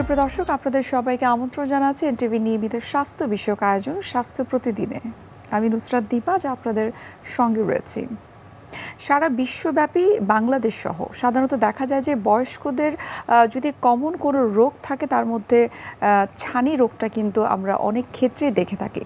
সুপ্রিয় দর্শক, আপনাদের সবাইকে আমন্ত্রণ জানাচ্ছি এনটিভি নিয়মিত স্বাস্থ্য বিষয়ক আয়োজন স্বাস্থ্য প্রতিদিনে। আমি নুসরাত দীপা, যা আপনাদের সঙ্গে রয়েছি। সারা বিশ্বব্যাপী বাংলাদেশ সহ সাধারণত দেখা যায় যে বয়স্কদের যদি কমন কোনো রোগ থাকে, তার মধ্যে ছানি রোগটা কিন্তু আমরা অনেক ক্ষেত্রেই দেখে থাকি।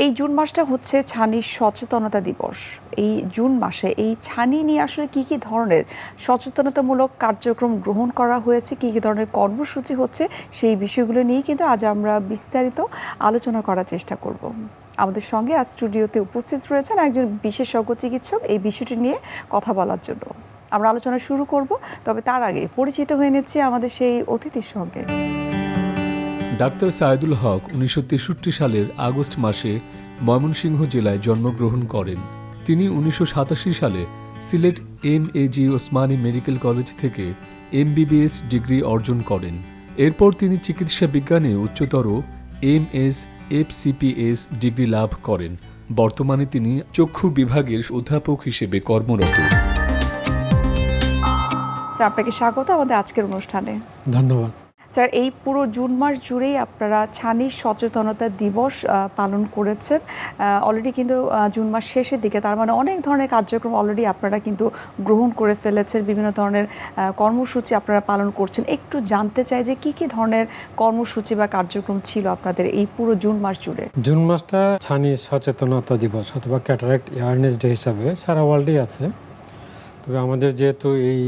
এই জুন মাসটা হচ্ছে ছানির সচেতনতা দিবস। এই জুন মাসে এই ছানি নিয়ে আসলে কী কী ধরনের সচেতনতামূলক কার্যক্রম গ্রহণ করা হয়েছে, কী কী ধরনের কর্মসূচি হচ্ছে, সেই বিষয়গুলো নিয়েই কিন্তু আজ আমরা বিস্তারিত আলোচনা করার চেষ্টা করব। আমাদের সঙ্গে আজ স্টুডিওতে উপস্থিত রয়েছেন একজন বিশেষজ্ঞ চিকিৎসক এই বিষয়টি নিয়ে কথা বলার জন্য। আমরা আলোচনা শুরু করব, তবে তার আগে পরিচিত হয়ে নিচ্ছি আমাদের সেই অতিথির সঙ্গে। ডাক্তার সায়েদুল হক 1963 সালের আগস্ট মাসে ময়মনসিংহ জেলায় জন্মগ্রহণ করেন। তিনি 1987 সালে সিলেট এম.এ.জি. ওসমানী মেডিকেল কলেজ থেকে এমবিবিএস ডিগ্রি অর্জন করেন। এরপর তিনি চিকিৎসা বিজ্ঞানে উচ্চতর এম.এস. এফ.সি.পি.এস. ডিগ্রি লাভ করেন। বর্তমানে তিনি চক্ষু বিভাগের অধ্যাপক হিসেবে কর্মরত। স্যার, আপনাকে স্বাগত আমাদের আজকের অনুষ্ঠানে। ধন্যবাদ। স্যার, এই পুরো জুন মাস জুড়েই আপনারা ছানির সচেতনতা দিবস পালন করেছেন। অলরেডি কিন্তু জুন মাস শেষের দিকে, তার মানে অনেক ধরনের কার্যক্রম অলরেডি আপনারা কিন্তু গ্রহণ করে ফেলেছেন, বিভিন্ন ধরনের কর্মসূচি আপনারা পালন করছেন। একটু জানতে চাই যে কী কী ধরনের কর্মসূচি বা কার্যক্রম ছিল আপনাদের এই পুরো জুন মাস জুড়ে। জুন মাসটা ছানি সচেতনতা দিবস অথবা ক্যাটারাক্ট অ্যাওয়ারনেস ডে হিসাবে সারা ওয়ার্ল্ডেই আছে। তবে আমাদের যেহেতু এই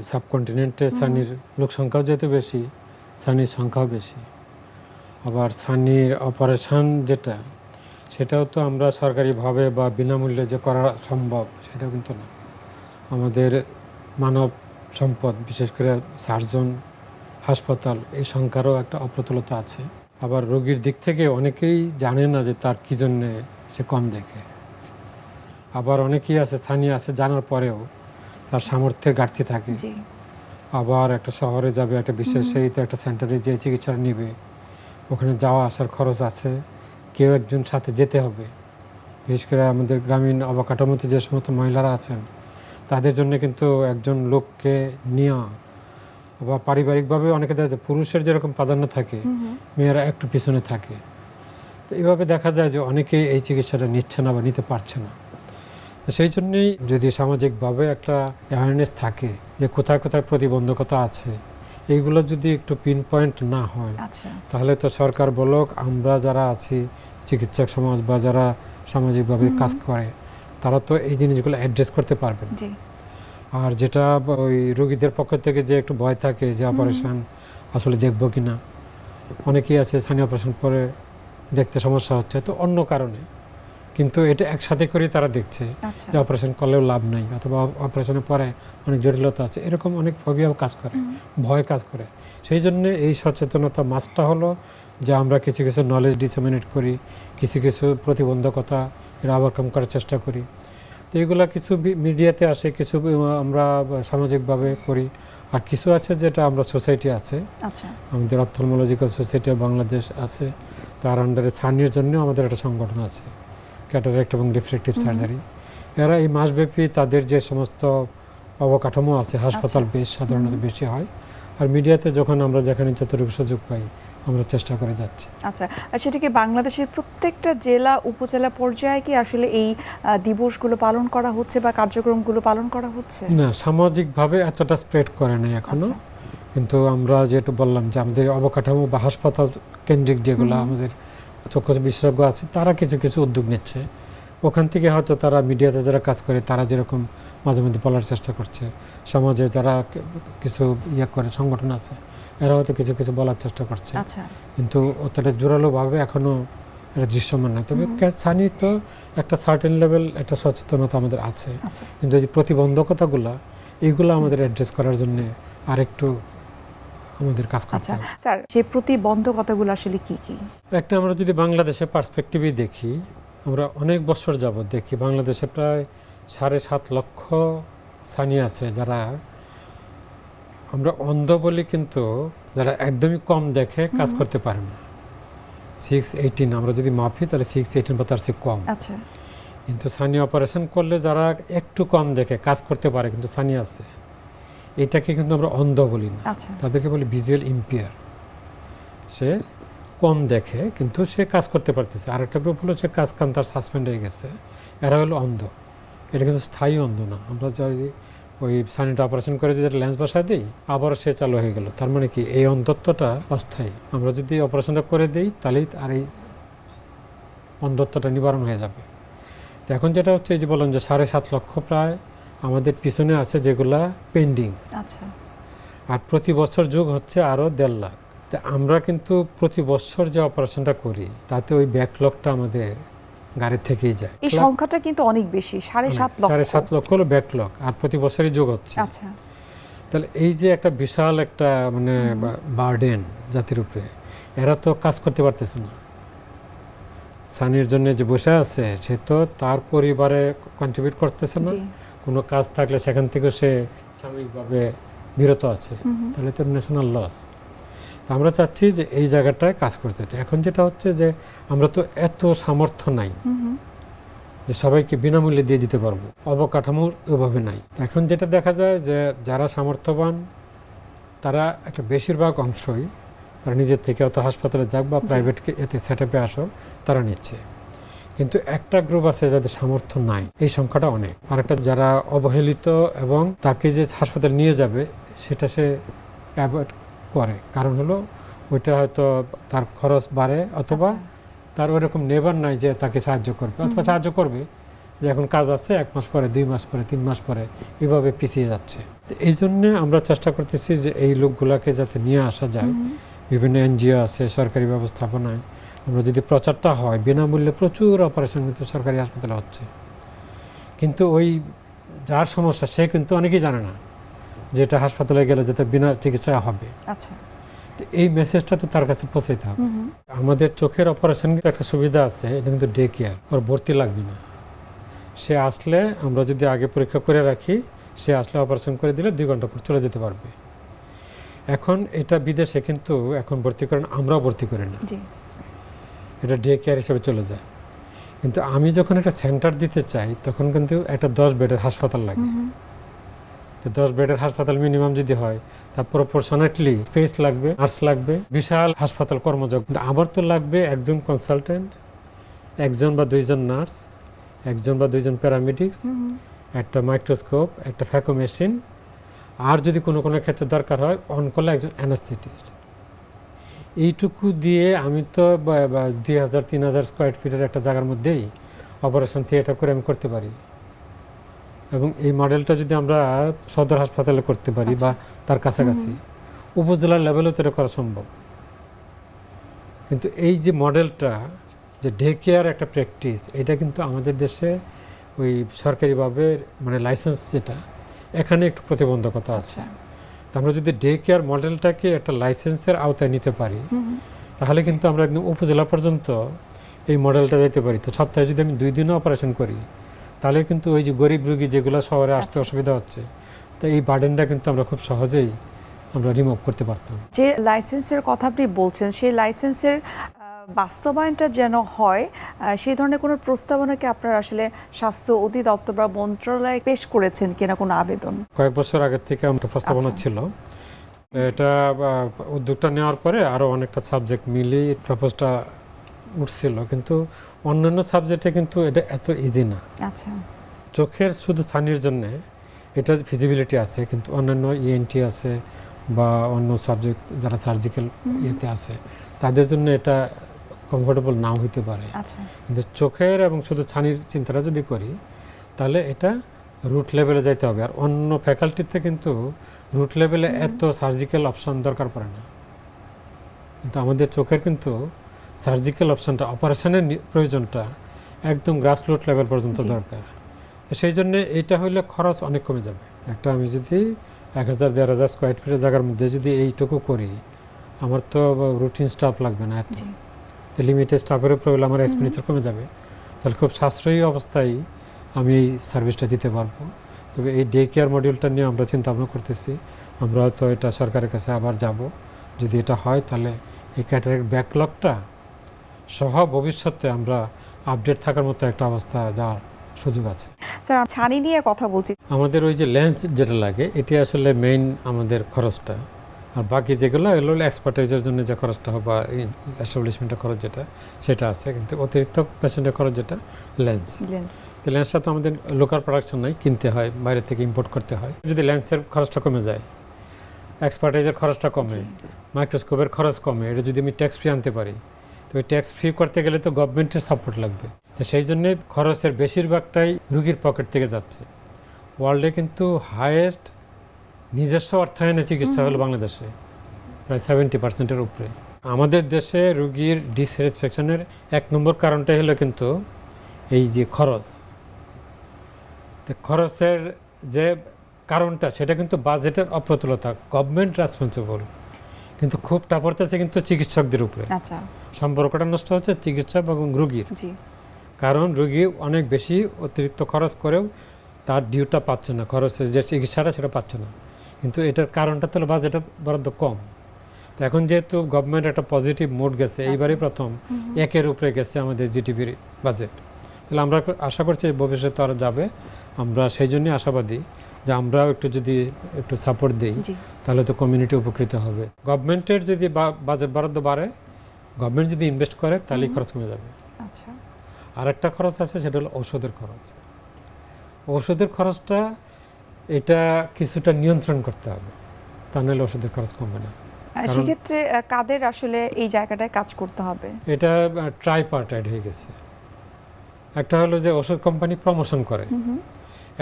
সাবকন্টিনেন্টে ছানির লোক সংখ্যাও যেহেতু বেশি, ছানির সংখ্যাও বেশি, আবার ছানির অপারেশন যেটা, সেটাও তো আমরা সরকারিভাবে বা বিনামূল্যে যে করা সম্ভব সেটাও কিন্তু না। আমাদের মানব সম্পদ, বিশেষ করে সার্জন, হাসপাতাল, এই সংখ্যারও একটা অপ্রতুলতা আছে। আবার রোগীর দিক থেকে অনেকেই জানে না যে তার কী জন্যে সে কম দেখে। আবার অনেকেই আছে ছানি আছে জানার পরেও তার সামর্থ্যের ঘাটতি থাকে। আবার একটা শহরে যাবে, একটা বিশেষায়িত একটা সেন্টারে যে চিকিৎসা নেবে, ওখানে যাওয়া আসার খরচ আছে, কেউ একজন সাথে যেতে হবে। বিশেষ করে আমাদের গ্রামীণ অবকাঠামোতে যে সমস্ত মহিলারা আছেন, তাদের জন্য কিন্তু একজন লোককে নেওয়া, বা পারিবারিকভাবে অনেকে দেখা যায় পুরুষের যেরকম প্রাধান্য থাকে, মেয়েরা একটু পিছনে থাকে। তো এইভাবে দেখা যায় যে অনেকে এই চিকিৎসাটা নিচ্ছে না বা নিতে পারছে না। তো সেই জন্যেই যদি সামাজিকভাবে একটা অ্যাওয়ারনেস থাকে যে কোথায় কোথায় প্রতিবন্ধকতা আছে, এইগুলো যদি একটু পিন পয়েন্ট না হয়, তাহলে তো সরকার বলক, আমরা যারা আছি চিকিৎসক সমাজ বা যারা সামাজিকভাবে কাজ করে, তারা তো এই জিনিসগুলো অ্যাড্রেস করতে পারবেন। আর যেটা ওই রোগীদের পক্ষ থেকে যে একটু ভয় থাকে যে অপারেশন আসলে দেখব কি না, অনেকেই আছে ছানি অপারেশন পরে দেখতে সমস্যা হচ্ছে তো অন্য কারণে, কিন্তু এটা একসাথে করে তারা দেখছে যে অপারেশন করলেও লাভ নাই, অথবা অপারেশনের পরে অনেক জটিলতা আছে, এরকম অনেক ফোবিয়া কাজ করে, ভয় কাজ করে। সেই জন্য এই সচেতনতা মাসটা হলো যে আমরা কিছু কিছু নলেজ ডিসেমিনেট করি, কিছু কিছু প্রতিবন্ধকতা এরা ওভারকাম করার চেষ্টা করি। তো এগুলো কিছু মিডিয়াতে আসে, কিছু আমরা সামাজিকভাবে করি, আর কিছু আছে যেটা আমরা সোসাইটি আছে, আমাদের অপথলমোলজিক্যাল সোসাইটি অফ বাংলাদেশ আছে, তার আন্ডারে ছানির জন্য আমাদের একটা সংগঠন আছে, ক্যাটারাক্ট এবং রিফ্লেকটিভ সার্জারি। এরা এই মাসব্যাপী তাদের যে সমস্ত অবকাঠামো আছে, হাসপাতাল বেশ সাধারণত বেশি হয়, আর মিডিয়াতে যখন আমরা যেখানে যতটুকু সুযোগ পাই আমরা চেষ্টা করে যাচ্ছি। আচ্ছা, সেটা কি বাংলাদেশের প্রত্যেকটা জেলা উপজেলা পর্যায়ে কি আসলে এই দিবসগুলো পালন করা হচ্ছে বা কার্যক্রমগুলো পালন করা হচ্ছে? না, সামাজিকভাবে এতটা স্প্রেড করে নাই এখনো। কিন্তু আমরা যেটা বললাম যে আমাদের অবকাঠামো বা হাসপাতাল কেন্দ্রিক যেগুলো আমাদের চক্ষু বিশেষজ্ঞ আছে, তারা কিছু কিছু উদ্যোগ নিচ্ছে। ওখান থেকে হয়তো তারা মিডিয়াতে যারা কাজ করে তারা যেরকম মাঝে মধ্যে বলার চেষ্টা করছে, সমাজে যারা কিছু করে সংগঠন আছে, এরা হয়তো কিছু কিছু বলার চেষ্টা করছে, কিন্তু অতটা জোরালোভাবে এখনও এটা দৃশ্যমান নয়। তবে ছানি তো একটা সার্টেন লেভেল একটা সচেতনতা আমাদের আছে, কিন্তু এই যে প্রতিবন্ধকতাগুলো, এইগুলো আমাদের অ্যাড্রেস করার জন্য আরেকটু আমাদের কাজ করতে হবে। স্যার, সেই প্রতিবন্ধকতাগুলো আসলে কি কি? একটা আমরা যদি বাংলাদেশের পার্সপেক্টিভে দেখি, আমরা অনেক বছর যাবত দেখি বাংলাদেশে প্রায় 7.5 লক্ষ ছানি আছে যারা আমরা অন্ধ বলি, কিন্তু যারা একদমই কম দেখে, কাজ করতে পারে না। 6-18 আমরা যদি মাপি তাহলে 6-18 বা তার চেয়ে কম। কিন্তু ছানি অপারেশন করলে যারা একটু কম দেখে, কাজ করতে পারে কিন্তু ছানি আছে, এটাকে কিন্তু আমরা অন্ধ বলি না, তাদেরকে বলি ভিজুয়াল ইম্পেয়ার। সে কম দেখে কিন্তু সে কাজ করতে পারতেছে। আরেকটা গ্রুপ হলো সে কাজ কাম তার সাসপেন্ড হয়ে গেছে, এরা হলো অন্ধ। এটা কিন্তু স্থায়ী অন্ধ না। আমরা যদি ওই সানিটা অপারেশন করে যদি লেন্স বসায় দিই আবার সে চালু হয়ে গেল, তার মানে কি এই অন্ধত্বটা অস্থায়ী। আমরা যদি অপারেশনটা করে দিই তাহলেই আর এই অন্ধত্বটা নিবারণ হয়ে যাবে। তো এখন যেটা হচ্ছে এই যে বললাম যে 7.5 লক্ষ প্রায় আমাদের পিছনে আছে যেগুলা পেন্ডিং, আচ্ছা, আর প্রতি বছর যোগ হচ্ছে আরও 1.5 লাখ। তা আমরা কিন্তু প্রতি বছর যে অপারেশনটা করি তাতে ওই ব্যাকলগটা আমাদের গাড়ি থেকেই যায়। এই সংখ্যাটা কিন্তু অনেক বেশি, 7.5 লক্ষ। 7.5 লক্ষ হলো ব্যাকলগ, আর প্রতি বছরই যোগ হচ্ছে। আচ্ছা, তাহলে এই যে একটা বিশাল একটা মানে বার্ডেন জাতির উপরে, এরা তো কাজ করতে পারতেছে না। সানির জন্য যে বসে আছে সে তো তার পরিবারে কন্ট্রিবিউট করতেছে না, জি, কোনো কাজ থাকলে সেখান থেকে সে সাময়িকভাবে বিরত আছে, তাহলে তো ন্যাশনাল লস। তা আমরা চাচ্ছি যে এই জায়গাটায় কাজ করতে। এখন যেটা হচ্ছে যে আমরা তো এত সামর্থ্য নাই যে সবাইকে বিনামূল্যে দিয়ে দিতে পারবো, অবকাঠামোর ওইভাবে নাই। এখন যেটা দেখা যায় যে যারা সামর্থ্যবান তারা একটা বেশিরভাগ অংশই তারা নিজের থেকে অত হাসপাতালে যাক বা প্রাইভেট এতে সেট আপে আসুক তারা নিচ্ছে, কিন্তু একটা গ্রুপ আছে যাদের সামর্থ্য নাই, এই সংখ্যাটা অনেক। আর একটা যারা অবহেলিত এবং তাকে যে হাসপাতালে নিয়ে যাবে সেটা সে অ্যাভয়েড করে, কারণ হলো ওইটা হয়তো তার খরচ বাড়ে, অথবা তার ওরকম নেবার নাই যে তাকে সাহায্য করবে, অথবা সাহায্য করবে যে এখন কাজ আছে 1 মাস পরে, 2 মাস পরে, 3 মাস পরে, এভাবে পিছিয়ে যাচ্ছে। এই জন্যে আমরা চেষ্টা করতেছি যে এই লোকগুলাকে যাতে নিয়ে আসা যায়। বিভিন্ন এনজিও আছে, সরকারি ব্যবস্থাপনায় আমরা যদি প্রচারটা হয়, বিনামূল্যে প্রচুর অপারেশন কিন্তু সরকারি হাসপাতালে হচ্ছে, কিন্তু ওই যার সমস্যা সে কিন্তু অনেকেই জানে না যে এটা হাসপাতালে গেলে যাতে বিনা চিকিৎসা হবে। আচ্ছা, তো এই মেসেজটা তো তার কাছে পৌঁছাইতে হবে। আমাদের চোখের অপারেশন একটা সুবিধা আছে, এটা কিন্তু ডে কেয়ার, ওর ভর্তি লাগবে না। সে আসলে আমরা যদি আগে পরীক্ষা করে রাখি, সে আসলে অপারেশন করে দিলে 2 ঘন্টা পর চলে যেতে পারবে। এখন এটা বিদেশে কিন্তু এখন ভর্তি করেন, আমরাও ভর্তি করি না, জি, এটা ডে কেয়ার হিসেবে চলে যায়। কিন্তু আমি যখন একটা সেন্টার দিতে চাই তখন কিন্তু একটা 10 বেডের হাসপাতাল লাগে। তো 10 বেডের হাসপাতাল মিনিমাম যদি হয় তার প্রপোর্শনেটলি স্পেস লাগবে, নার্স লাগবে, বিশাল হাসপাতাল কর্মযোগ। কিন্তু আমার তো লাগবে একজন কনসালটেন্ট, 1 বা 2 নার্স, 1 বা 2 প্যারামেডিক্স, একটা মাইক্রোস্কোপ, একটা ফ্যাকো মেশিন, আর যদি কোনো ক্ষেত্রে দরকার হয় অন করলে একজন অ্যানাস্থেটিস্ট। এইটুকু দিয়ে আমি তো 2000-3000 স্কোয়ার ফিটের একটা জায়গার মধ্যেই অপারেশন থিয়েটার করে আমি করতে পারি। এবং এই মডেলটা যদি আমরা সদর হাসপাতালে করতে পারি বা তার কাছাকাছি, উপজেলার লেভেলেও তো এটা করা সম্ভব। কিন্তু এই যে মডেলটা, যে ডে কেয়ার একটা প্র্যাকটিস, এটা কিন্তু আমাদের দেশে ওই সরকারিভাবে মানে লাইসেন্স যেটা, এখানে একটু প্রতিবন্ধকতা আছে। তো আমরা যদি ডে কেয়ার মডেলটাকে একটা লাইসেন্সের আওতায় নিতে পারি তাহলে কিন্তু আমরা একদম উপজেলা পর্যন্ত এই মডেলটা যেতে পারি। তো সপ্তাহে যদি আমি 2 দিনও অপারেশন করি তাহলে কিন্তু ওই যে গরিব রোগী যেগুলো শহরে আসতে অসুবিধা হচ্ছে, তো এই বার্ডেনটা কিন্তু আমরা খুব সহজেই আমরা রিমুভ করতে পারতাম। যে লাইসেন্সের কথা আপনি বলছেন, সেই লাইসেন্সের বাস্তবায়নটা যেন হয়, সেই ধরনের কোনো প্রস্তাবনাকে আপনারা আসলে স্বাস্থ্য অধিদপ্তর বা মন্ত্রণালয়ে পেশ করেছেন কিনা কোনো আবেদন? কয়েক বছর আগের থেকে একটা প্রস্তাবনা ছিল, এটা উদ্যোগটা নেওয়ার পরে আরও অনেকটা সাবজেক্ট মিলিয়ে প্রপোজটা উঠছিল, কিন্তু অন্যান্য সাবজেক্টে কিন্তু এটা এত ইজি না। আচ্ছা, চোখের শুধু ছানির জন্যে এটা ফিজিবিলিটি আছে, কিন্তু অন্যান্য ইএনটি আছে বা অন্য সাবজেক্ট যারা সার্জিক্যাল ইয়েতে আছে তাদের জন্য এটা কমফোর্টেবল নাও হতে পারে। আচ্ছা, কিন্তু চোখের এবং শুধু ছানির চিন্তাটা যদি করি তাহলে এটা রুট লেভেলে যাইতে হবে। আর অন্য ফ্যাকাল্টিতে কিন্তু রুট লেভেলে এত সার্জিক্যাল অপশন দরকার পড়ে না, কিন্তু আমাদের চোখের কিন্তু সার্জিক্যাল অপশনটা, অপারেশনের প্রয়োজনটা একদম গ্রাসরুট লেভেল পর্যন্ত দরকার। সেই জন্য এটা হইলে খরচ অনেক কমে যাবে। একটা আমি যদি 1000-1500 স্কোয়ার ফিটের জায়গার মধ্যে যদি এইটুকু করি, আমার তো রুটিন স্টাফ লাগবে না, এত লিমিটেড স্টাফের উপরে হলে আমার এক্সপেন্ডিচার কমে যাবে। তাহলে খুব সাশ্রয়ী অবস্থায় আমি এই সার্ভিসটা দিতে পারবো। তবে এই ডে কেয়ার মডিউলটা নিয়ে আমরা চিন্তা ভাবনা করতেছি। আমরা হয়তো এটা সরকারের কাছে আবার যাব, যদি এটা হয় তাহলে এই ক্যাটারাক্ট ব্যাকলগটা সহ ভবিষ্যতে আমরা আপডেট থাকার মতো একটা অবস্থা যাওয়ার সুযোগ আছে। স্যার, ছানি নিয়ে কথা বলছি। আমাদের ওই যে লেন্স যেটা লাগে, এটি আসলে মেইন আমাদের খরচটা। আর বাকি যেগুলো এগুলো হলো এক্সপার্টাইজের জন্য যে খরচটা হবে বা এস্টাবলিশমেন্টের খরচ যেটা সেটা আছে, কিন্তু অতিরিক্ত পেশেন্টের খরচ যেটা লেন্স, এই লেন্সটা তো আমাদের লোকাল প্রোডাকশন নাই, কিনতে হয়, বাইরে থেকে ইম্পোর্ট করতে হয়। যদি লেন্সের খরচটা কমে যায়, এক্সপার্টাইজের খরচটা কমে, মাইক্রোস্কোপের খরচ কমে, এটা যদি আমি ট্যাক্স ফ্রি আনতে পারি, তো ওই ট্যাক্স ফ্রি করতে গেলে তো গভর্নমেন্টের সাপোর্ট লাগবে। তো সেই জন্যে খরচের বেশিরভাগটাই রুগীর পকেট থেকে যাচ্ছে। ওয়ার্ল্ডে কিন্তু হায়েস্ট নিজস্ব অর্থায়নে চিকিৎসা হলো বাংলাদেশে, প্রায় 70%-এর উপরে। আমাদের দেশে রুগীর ডিসস্যাটিসফ্যাকশনের 1 নম্বর কারণটাই হলো কিন্তু এই যে খরচ। তো খরচের যে কারণটা সেটা কিন্তু বাজেটের অপ্রতুলতা, গভর্নমেন্ট রেসপন্সিবল, কিন্তু খুবটা পড়তেছে কিন্তু চিকিৎসকদের উপরে। আচ্ছা, সম্পর্কটা নষ্ট হচ্ছে চিকিৎসক এবং রুগীর, জি, কারণ রুগী অনেক বেশি অতিরিক্ত খরচ করেও তার ডিউটা পাচ্ছে না, খরচের যে চিকিৎসাটা সেটা পাচ্ছে না, কিন্তু এটার কারণটা তো বাজেটের বরাদ্দ কম। তো এখন যেহেতু গভর্নমেন্ট একটা পজিটিভ মোড গেছে, এইবারই প্রথম 1-এর উপরে গেছে আমাদের জিডিপির বাজেট, তাহলে আমরা আশা করছি ভবিষ্যতে আরও যাবে। আমরা সেই জন্যই আশাবাদী যে আমরাও যদি একটু সাপোর্ট দিই তাহলে তো কমিউনিটি উপকৃত হবে। গভর্নমেন্টের যদি বাজেট বরাদ্দ বাড়ে, গভর্নমেন্ট যদি ইনভেস্ট করে তাহলেই খরচ কমে যাবে। আচ্ছা, আর একটা খরচ আছে, সেটা হলো ঔষধের খরচ। ঔষধের খরচটা এটা কিছুটা নিয়ন্ত্রণ করতে হবে, তা নাহলে ওষুধের খরচ কমবে না। সেক্ষেত্রে কাদের আসলে এই জায়গাটায় কাজ করতে হবে? এটা ট্রাইপার্টাইড হয়ে গেছে। একটা হলো যে ওষুধ কোম্পানি প্রমোশন করে,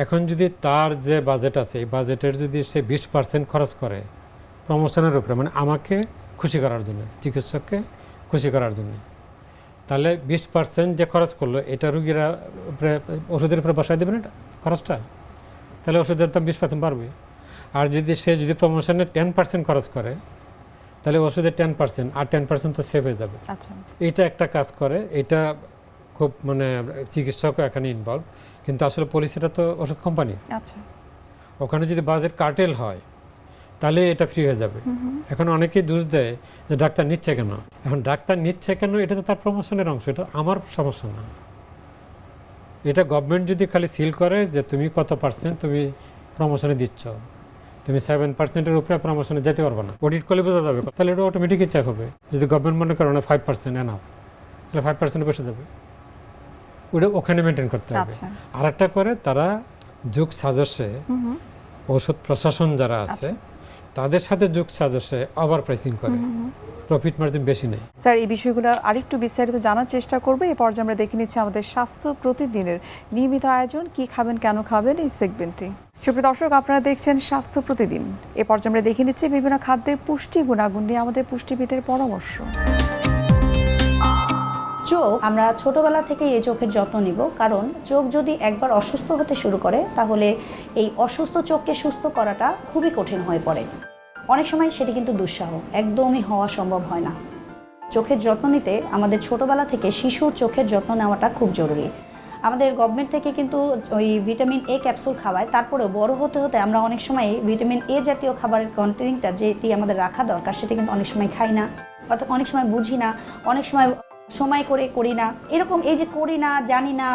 এখন যদি তার যে বাজেট আছে এই বাজেটের যদি সে 20% খরচ করে প্রমোশনের উপরে, মানে আমাকে খুশি করার জন্য, চিকিৎসককে খুশি করার জন্য, তাহলে 20% যে খরচ করলো এটা রুগীরা ওষুধের উপরে বসায় দেবে না খরচটা, তাহলে ওষুধের দাম 20% বাড়বে। আর যদি প্রমোশনে 10% খরচ করে তাহলে ওষুধের 10% আর 10% তো সেভ হয়ে যাবে। আচ্ছা, এটা একটা কাজ করে, এটা খুব মানে চিকিৎসকও এখানে ইনভলভ, কিন্তু আসলে পলিসিটা তো ওষুধ কোম্পানি। আচ্ছা, ওখানে যদি বাজেট কার্টেল হয় তাহলে এটা ফ্রি হয়ে যাবে। এখন অনেকেই দোষ দেয় যে ডাক্তার নিচ্ছে কেন, এখন ডাক্তার নিচ্ছে কেন এটা তো তার প্রমোশনের অংশ, এটা আমার সমস্যা না। এটা গভর্নমেন্ট যদি খালি সিল করে যে তুমি কত পার্সেন্ট তুমি প্রমোশনে দিচ্ছ, তুমি 7%-এর উপরে প্রমোশনে যেতে পারবে না, অডিট করলে বোঝা যাবে, তাহলে এটা অটোমেটিকই চেক হবে। যদি গভর্নমেন্ট মনে করে না 5% এনাফ, তাহলে 5% বসে যাবে, ওটা ওখানে মেনটেন করতে হবে। আর একটা করে তারা যুগ সাজসে ঔষধ প্রশাসন যারা আছে তাদের সাথে যুগ সাজসে ওভার প্রাইসিং করে, প্রফিট মার্জিন বেশি নেই। স্যার, এই বিষয়গুলো আরেকটু বিস্তারিত জানার চেষ্টা করবো। এই পর্যায়ে আমরা দেখে নিচ্ছি আমাদের স্বাস্থ্য প্রতিদিনের নিয়মিত আয়োজন, কি খাবেন কেন খাবেন, এই সেগমেন্টটি। সুপ্রিয় দর্শক, আপনারা দেখছেন স্বাস্থ্য প্রতিদিন। এই পর্যায়ে আমরা দেখে নিচ্ছি বিভিন্ন খাদ্যের পুষ্টি গুণাগুণ নিয়ে আমাদের পুষ্টিবিদের পরামর্শ। চোখ, আমরা ছোটবেলা থেকে এই চোখের যত্ন নিব, কারণ চোখ যদি একবার অসুস্থ হতে শুরু করে তাহলে এই অসুস্থ চোখকে সুস্থ করাটা খুবই কঠিন হয়ে পড়ে। অনেক সময় সেটি কিন্তু দুঃসাহ, একদমই হওয়া সম্ভব হয় না। চোখের যত্ন নিতে আমাদের ছোটবেলা থেকে শিশুর চোখের যত্ন নেওয়াটা খুব জরুরি। আমাদের গভর্নমেন্ট থেকে কিন্তু ওই ভিটামিন এ ক্যাপসুল খাওয়ায়, তারপরেও বড় হতে হতে আমরা অনেক সময় ভিটামিন এ জাতীয় খাবারের কন্টেন্টটা যেটি আমাদের রাখা দরকার সেটা কিন্তু অনেক সময় খাই না, অথবা অনেক সময় বুঝি না, অনেক সময় করি না, এরকম এই যে করি না, জানি না,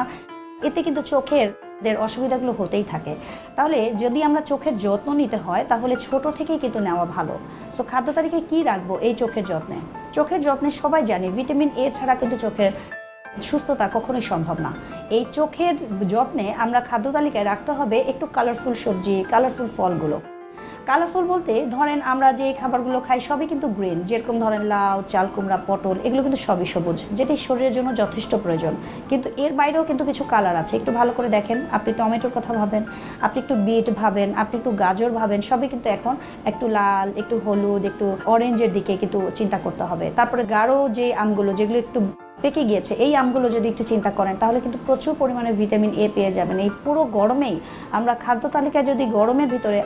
এতে কিন্তু চোখের অসুবিধাগুলো হতেই থাকে। তাহলে যদি আমরা চোখের যত্ন নিতে হয় তাহলে ছোট থেকেই কিন্তু নেওয়া ভালো। সো খাদ্য তালিকায় কী রাখবো এই চোখের যত্নে? চোখের যত্নে সবাই জানি ভিটামিন এ ছাড়া কিন্তু চোখের সুস্থতা কখনোই সম্ভব না। এই চোখের যত্নে আমরা খাদ্য তালিকায় রাখতে হবে একটু কালারফুল সবজি, কালারফুল ফলগুলো। কালারফুল বলতে ধরেন আমরা যে খাবারগুলো খাই সবই কিন্তু গ্রিন, যেরকম ধরেন লাউ, চাল কুমড়া, পটল, এগুলো কিন্তু সবই সবুজ, যেটি শরীরের জন্য যথেষ্ট প্রয়োজন। কিন্তু এর বাইরেও কিন্তু কিছু কালার আছে, একটু ভালো করে দেখেন। আপনি টমেটোর কথা ভাবেন, আপনি একটু বিট ভাবেন, আপনি একটু গাজর ভাবেন, সবই কিন্তু এখন একটু লাল, একটু হলুদ, একটু অরেঞ্জের দিকে কিন্তু চিন্তা করতে হবে। তারপরে গাঢ় যে আমগুলো, যেগুলো একটু পেকে গিয়েছে, এই আমগুলো যদি একটু চিন্তা করেন তাহলে কিন্তু প্রচুর পরিমাণে ভিটামিন এ পেয়ে যাবেন। এই পুরো গরমেই আমরা খাদ্য তালিকায় যদি গরমের ভিতরে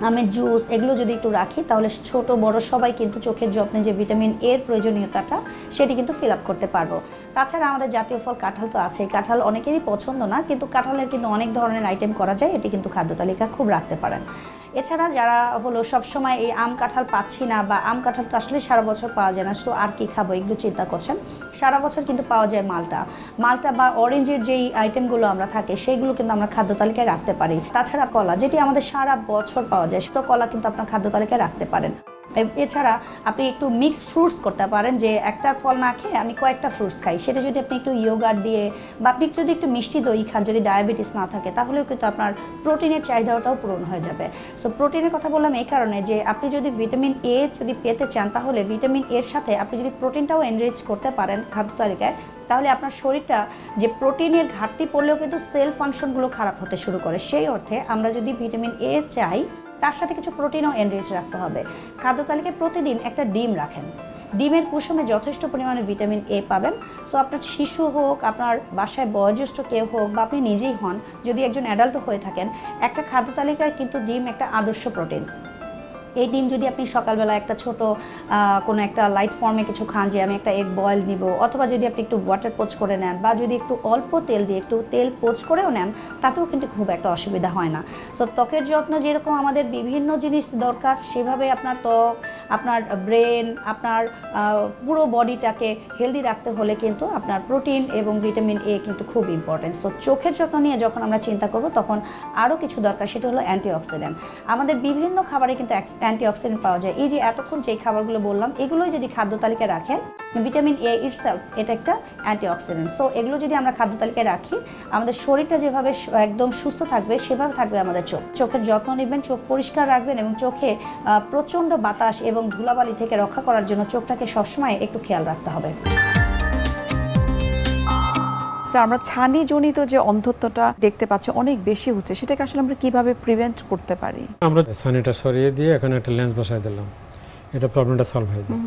আমের জুস এগুলো যদি একটু রাখি তাহলে ছোট বড় সবাই কিন্তু চোখের যত্নে যে ভিটামিন এর প্রয়োজনীয়তাটা সেটি কিন্তু ফিল আপ করতে পারবো। তাছাড়া আমাদের জাতীয় ফল কাঁঠাল তো আছে, কাঁঠাল অনেকেরই পছন্দ না, কিন্তু কাঁঠালের কিন্তু অনেক ধরনের আইটেম করা যায়, এটি কিন্তু খাদ্য তালিকা খুব রাখতে পারেন। এছাড়া যারা হলো সবসময় এই আম কাঁঠাল পাচ্ছি না, বা আম কাঁঠাল তো আসলে সারা বছর পাওয়া যায় না, তো আর কি খাবো এগুলো চিন্তা করছেন, সারা বছর কিন্তু পাওয়া যায় মালটা বা অরেঞ্জের যেই আইটেমগুলো আমরা থাকে সেইগুলো কিন্তু আমরা খাদ্য তালিকায় রাখতে পারি। তাছাড়া কলা, যেটি আমাদের সারা বছর পাওয়া পাওয়া যায়, সো কলা কিন্তু আপনার খাদ্য তালিকায় রাখতে পারেন। এছাড়া আপনি একটু মিক্স ফ্রুটস করতে পারেন, যে একটা ফল না খেয়ে আমি কয়েকটা ফ্রুটস খাই, সেটা যদি আপনি একটু ইয়োগার্ট দিয়ে বা আপনি যদি একটু মিষ্টি দই খান, যদি ডায়াবেটিস না থাকে, তাহলেও কিন্তু আপনার প্রোটিনের চাহিদাটাও পূরণ হয়ে যাবে। সো প্রোটিনের কথা বললাম এই কারণে যে আপনি যদি ভিটামিন এ যদি পেতে চান, তাহলে ভিটামিন এর সাথে আপনি যদি প্রোটিনটাও এনরিচ করতে পারেন খাদ্য তালিকায়, তাহলে আপনার শরীরটা যে প্রোটিনের ঘাটতি পড়লেও কিন্তু সেল ফাংশনগুলো খারাপ হতে শুরু করে। সেই অর্থে আমরা যদি ভিটামিন এ চাই, তার সাথে কিছু প্রোটিনও এনরিচ রাখতে হবে। খাদ্য তালিকায় প্রতিদিন একটা ডিম রাখেন, ডিমের কুসুমে যথেষ্ট পরিমাণে ভিটামিন এ পাবেন। সো আপনার শিশু হোক, আপনার বাসায় বয়োজ্যেষ্ঠ কেউ হোক, বা আপনি নিজেই হন, যদি একজন অ্যাডাল্ট হয়ে থাকেন, একটা খাদ্য তালিকায় কিন্তু ডিম একটা আদর্শ প্রোটিন। এই ডিম যদি আপনি সকালবেলা একটা ছোট কোনো একটা লাইট ফর্মে কিছু খান, যে আমি একটা এগ বয়েল নিব, অথবা যদি আপনি একটু ওয়াটার পোচ করে নেন, বা যদি একটু অল্প তেল দিয়ে একটু তেল পোচ করেও নেন, তাতেও কিন্তু খুব একটা অসুবিধা হয় না। সো ত্বকের যত্ন যেরকম আমাদের বিভিন্ন জিনিস দরকার, সেভাবে আপনার ত্বক, আপনার ব্রেন, আপনার পুরো বডিটাকে হেলদি রাখতে হলে কিন্তু আপনার প্রোটিন এবং ভিটামিন এ কিন্তু খুব ইম্পর্টেন্ট। সো চোখের যত্ন নিয়ে যখন আমরা চিন্তা করব, তখন আরও কিছু দরকার, সেটা হলো অ্যান্টিঅক্সিডেন্ট। আমাদের বিভিন্ন খাবারে কিন্তু অ্যান্টিঅক্সিডেন্ট পাওয়া যায়। এই যে এতক্ষণ যেই খাবারগুলো বললাম, এগুলোই যদি খাদ্য তালিকায় রাখেন, ভিটামিন এ ইটসেলফ এটা একটা অ্যান্টিঅক্সিডেন্ট। সো এগুলো যদি আমরা খাদ্য তালিকায় রাখি, আমাদের শরীরটা যেভাবে একদম সুস্থ থাকবে, সেভাবে থাকবে আমাদের চোখ। চোখের যত্ন নেবেন, চোখ পরিষ্কার রাখবেন, এবং চোখে প্রচণ্ড বাতাস এবং ধুলাবালি থেকে রক্ষা করার জন্য চোখটাকে সবসময় একটু খেয়াল রাখতে হবে। স্যার, আমরা ছানিজনিত যে অন্ধত্বটা দেখতে পাচ্ছি অনেক বেশি হচ্ছে, সেটাকে আসলে আমরা কিভাবে প্রিভেন্ট করতে পারি? আমরা ছানিটা সরিয়ে দিয়ে এখানে একটা লেন্স বসাই দিলাম, এটা প্রবলেমটা সলভ হয়ে যায়।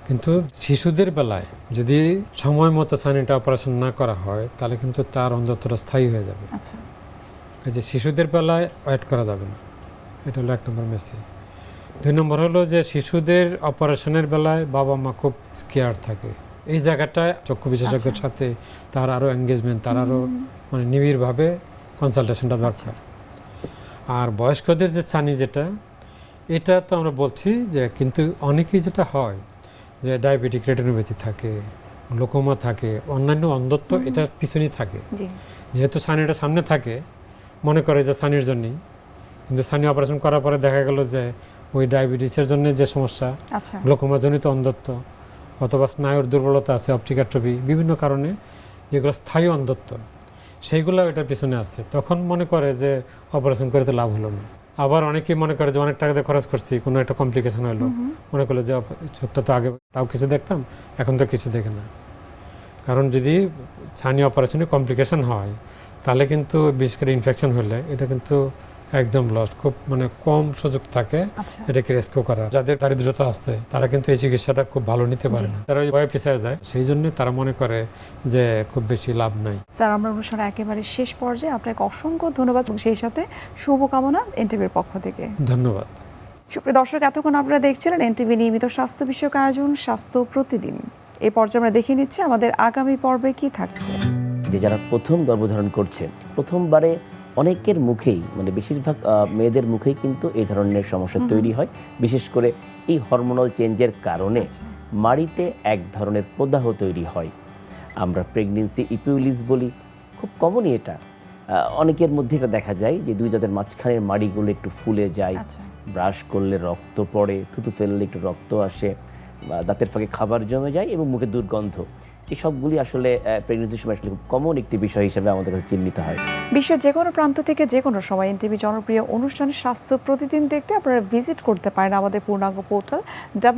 কিন্তু শিশুদের বেলায় যদি সময় মতো ছানিটা অপারেশন না করা হয়, তাহলে কিন্তু তার অন্ধত্বটা স্থায়ী হয়ে যাবে। আচ্ছা, যে শিশুদের বেলায় ওয়েট করা যাবে না, এটা হলো 1 নম্বর মেসেজ। 2 নম্বর হলো যে শিশুদের অপারেশনের বেলায় বাবা মা খুব স্কেয়ার থাকে। এই জায়গাটায় চক্ষু বিশেষজ্ঞের সাথে তার আরও এঙ্গেজমেন্ট, তার আরও মানে নিবিড়ভাবে কনসালটেশনটা দরকার। আর বয়স্কদের যে ছানি যেটা, এটা তো আমরা বলছি যে, কিন্তু অনেকেই যেটা হয় যে ডায়াবেটিক রেটিনোপ্যাথি থাকে, গ্লুকোমা থাকে, অন্যান্য অন্ধত্ব এটার পিছনেই থাকে। যেহেতু ছানিটা সামনে থাকে, মনে করে যে ছানির জন্যই, কিন্তু ছানি অপারেশন করার পরে দেখা গেল যে ওই ডায়াবেটিসের জন্য যে সমস্যা, গ্লুকোমা জনিত অন্ধত্ব, অথবা স্নায়ুর দুর্বলতা আছে, অপটিক অ্যাট্রফি, বিভিন্ন কারণে যেগুলো স্থায়ী অন্ধত্ব, সেইগুলো এটার পিছনে আছে। তখন মনে করে যে অপারেশন করে তো লাভ হলো না। আবার অনেকেই মনে করে যে অনেক টাকা দিয়ে খরচ করছি, কোনো একটা কমপ্লিকেশন হলো, মনে করলো যে চোখটা তো আগে তাও কিছু দেখতাম, এখন তো কিছু দেখে না। কারণ যদি ছানি অপারেশনে কমপ্লিকেশন হয়, তাহলে কিন্তু বিশেষ করে ইনফেকশন হলে এটা কিন্তু একদম লস, খুব মানে কম সুযোগ থাকে এটাকে রেস্কিউ করা। যাদের দারিদ্রতা আছে, তারা কিন্তু এই চিকিৎসাটা খুব ভালো নিতে পারে না, তারা ওই ভয়ে পিছিয়ে যায়, সেই জন্য তারা মনে করে যে খুব বেশি লাভ নাই। স্যার, আমরা অনুষ্ঠানে একেবারে শেষ পর্যায়ে আপনাকে অসংখ্য ধন্যবাদ, এবং সেই সাথে শুভকামনা এনটিভির পক্ষ থেকে। ধন্যবাদ। সুপ্রিয় দর্শক, এতক্ষণ আপনারা দেখছিলেন এনটিভি নিয়মিত স্বাস্থ্য বিষয়ক আয়োজন স্বাস্থ্য প্রতিদিন। এই পর্যায়ে আমরা দেখে নিচ্ছি আমাদের আগামী পর্বে কি থাকছে। যে যারা প্রথম গর্ভধারণ করছে, প্রথমবারে অনেকের মুখেই, মানে বেশিরভাগ মেয়েদের মুখেই কিন্তু এই ধরনের সমস্যা তৈরি হয়। বিশেষ করে এই হরমোনাল চেঞ্জের কারণে মাড়িতে এক ধরনের প্রদাহ তৈরি হয়, আমরা প্রেগনেন্সি ইপিউলিস বলি। খুব কমনই এটা, অনেকের মধ্যে এটা দেখা যায় যে দুই দাঁতের মাঝখানের মাড়িগুলো একটু ফুলে যায়, ব্রাশ করলে রক্ত পড়ে, থুতু ফেললে একটু রক্ত আসে, দাঁতের ফাঁকে খাবার জমে যায় এবং মুখে দুর্গন্ধ। এই সবগুলি আসলে প্রেগনেন্সির সময় আসলে খুব কমন একটি বিষয় হিসেবে আমাদের কাছে চিহ্নিত হয়। বিশ্বের যে কোনো প্রান্ত থেকে যে কোনো সময় এনটিভি জনপ্রিয় অনুষ্ঠান স্বাস্থ্য প্রতিদিন দেখতে আপনারা ভিজিট করতে পারেন আমাদের পূর্ণাঙ্গ পোর্টাল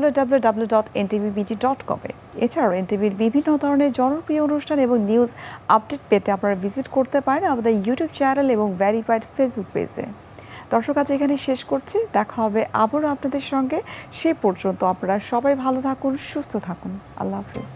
www.ntvbt.com এ। এছাড়াও এনটিভির বিভিন্ন ধরনের জনপ্রিয় অনুষ্ঠান এবং নিউজ আপডেট পেতে আপনারা ভিজিট করতে পারেন আমাদের ইউটিউব চ্যানেল এবং ভেরিফাইড ফেসবুক পেজে। দর্শক, আজ এখানে শেষ করছি, দেখা হবে আবারও আপনাদের সঙ্গে। সে পর্যন্ত আপনারা সবাই ভালো থাকুন, সুস্থ থাকুন। আল্লাহ হাফিজ।